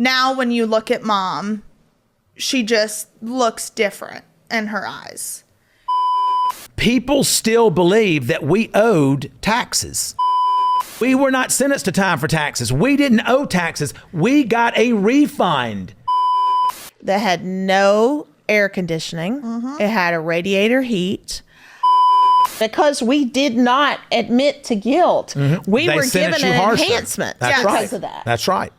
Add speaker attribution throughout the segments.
Speaker 1: Now, when you look at Mom, she just looks different in her eyes.
Speaker 2: People still believe that we owed taxes. We were not sentenced to time for taxes. We didn't owe taxes. We got a refund.
Speaker 3: That had no air conditioning. It had a radiator heat. Because we did not admit to guilt, we
Speaker 2: They
Speaker 3: were
Speaker 2: sentenced
Speaker 3: given
Speaker 2: you
Speaker 3: an
Speaker 2: harsher.
Speaker 3: enhancement
Speaker 2: That's
Speaker 3: because
Speaker 2: right.
Speaker 3: of that.
Speaker 2: That's right.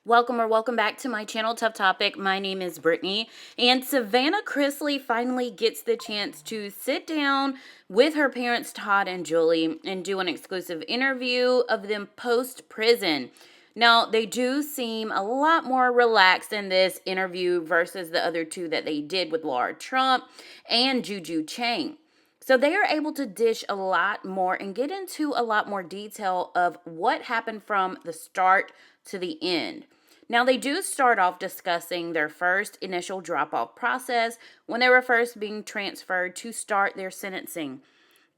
Speaker 4: Welcome back to my channel, Tough Topic. My name is Brittany, and Savannah Chrisley finally gets the chance to sit down with her parents, Todd and Julie, and do an exclusive interview of them post-prison. Now, they do seem a lot more relaxed in this interview versus the other two that they did with Laura Trump and Juju Chang. So they are able to dish a lot more and get into a lot more detail of what happened from the start to the end. Now, they do start off discussing their first initial drop-off process when they were first being transferred to start their sentencing.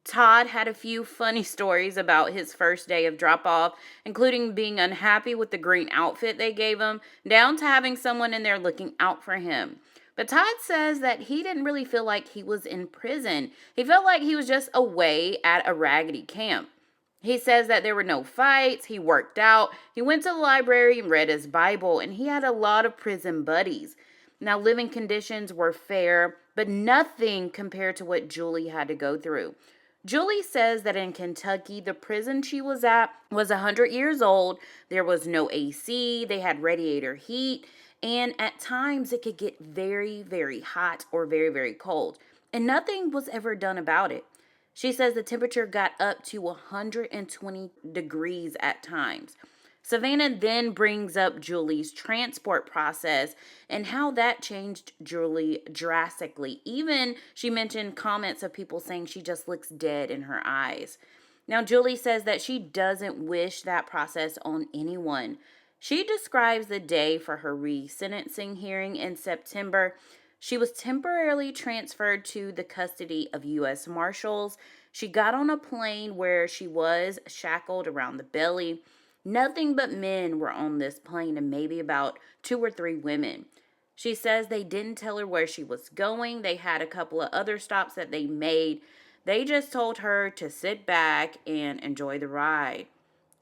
Speaker 4: Todd had a few funny stories about his first day of drop-off, including being unhappy with the green outfit they gave him, down to having someone in there looking out for him. But Todd says that he didn't really feel like he was in prison. He felt like he was just away at a raggedy camp. He says that there were no fights, he worked out, he went to the library and read his Bible, and he had a lot of prison buddies. Now, living conditions were fair, but nothing compared to what Julie had to go through. Julie says that in Kentucky, the prison she was at was 100 years old, there was no AC, they had radiator heat, and at times it could get very, very hot or very, very cold, and nothing was ever done about it. She says the temperature got up to 120 degrees at times. Savannah then brings up Julie's transport process and how that changed Julie drastically. Even she mentioned comments of people saying she just looks dead in her eyes. Now, Julie says that she doesn't wish that process on anyone. She describes the day for her re-sentencing hearing in September. She was temporarily transferred to the custody of U.S. Marshals. She got on a plane where she was shackled around the belly. Nothing but men were on this plane and maybe about 2 or 3 women. She says they didn't tell her where she was going. They had a couple of other stops that they made. They just told her to sit back and enjoy the ride.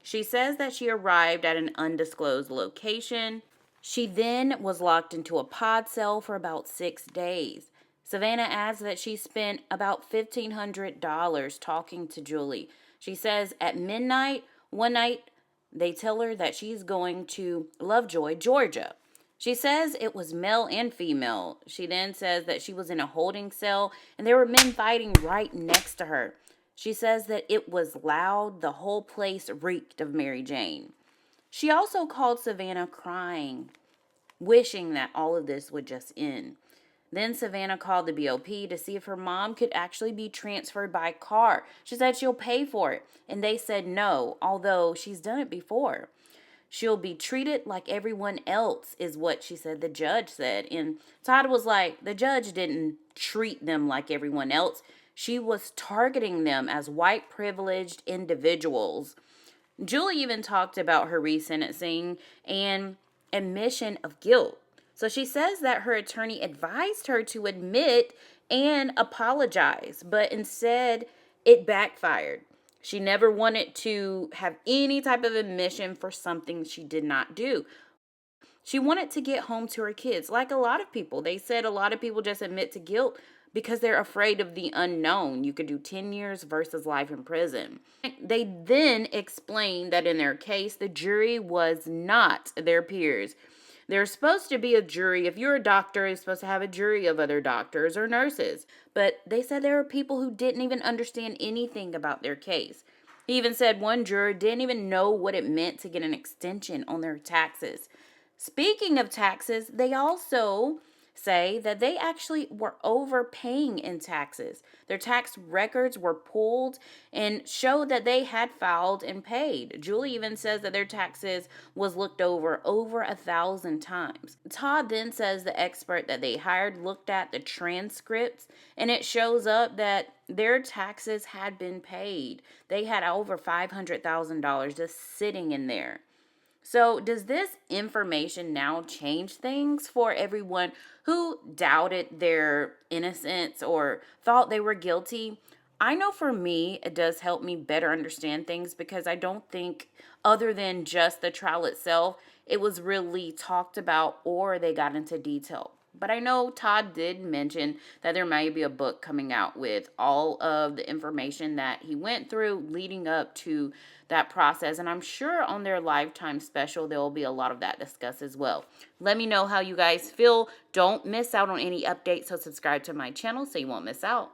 Speaker 4: She says that she arrived at an undisclosed location. She then was locked into a pod cell for about 6 days. Savannah adds that she spent about $1,500 talking to Julie. She says at midnight, one night, they tell her that she's going to Lovejoy, Georgia. She says it was male and female. She then says that she was in a holding cell and there were men fighting right next to her. She says that it was loud. The whole place reeked of Mary Jane. She also called Savannah crying, wishing that all of this would just end. Then Savannah called the BOP to see if her mom could actually be transferred by car. She said she'll pay for it, and they said no, although she's done it before. She'll be treated like everyone else, is what she said, the judge said. And Todd was like, the judge didn't treat them like everyone else. She was targeting them as white privileged individuals. Julie even talked about her resentencing and admission of guilt. So she says that her attorney advised her to admit and apologize, but instead it backfired. She never wanted to have any type of admission for something she did not do. She wanted to get home to her kids, like a lot of people. They said a lot of people just admit to guilt because they're afraid of the unknown. You could do 10 years versus life in prison. They then explained that in their case, the jury was not their peers. There's supposed to be a jury. If you're a doctor, you're supposed to have a jury of other doctors or nurses. But they said there were people who didn't even understand anything about their case. He even said one juror didn't even know what it meant to get an extension on their taxes. Speaking of taxes, they also say that they actually were overpaying in taxes. Their tax records were pulled and showed that they had filed and paid. Julie even says that their taxes was looked over 1,000 times. Todd then says the expert that they hired looked at the transcripts and it shows up that their taxes had been paid. They had over $500,000 just sitting in there. So, does this information now change things for everyone who doubted their innocence or thought they were guilty? I know for me, it does help me better understand things because I don't think, other than just the trial itself, it was really talked about or they got into detail. But I know Todd did mention that there might be a book coming out with all of the information that he went through leading up to that process. And I'm sure on their Lifetime special, there will be a lot of that discussed as well. Let me know how you guys feel. Don't miss out on any updates, so subscribe to my channel so you won't miss out.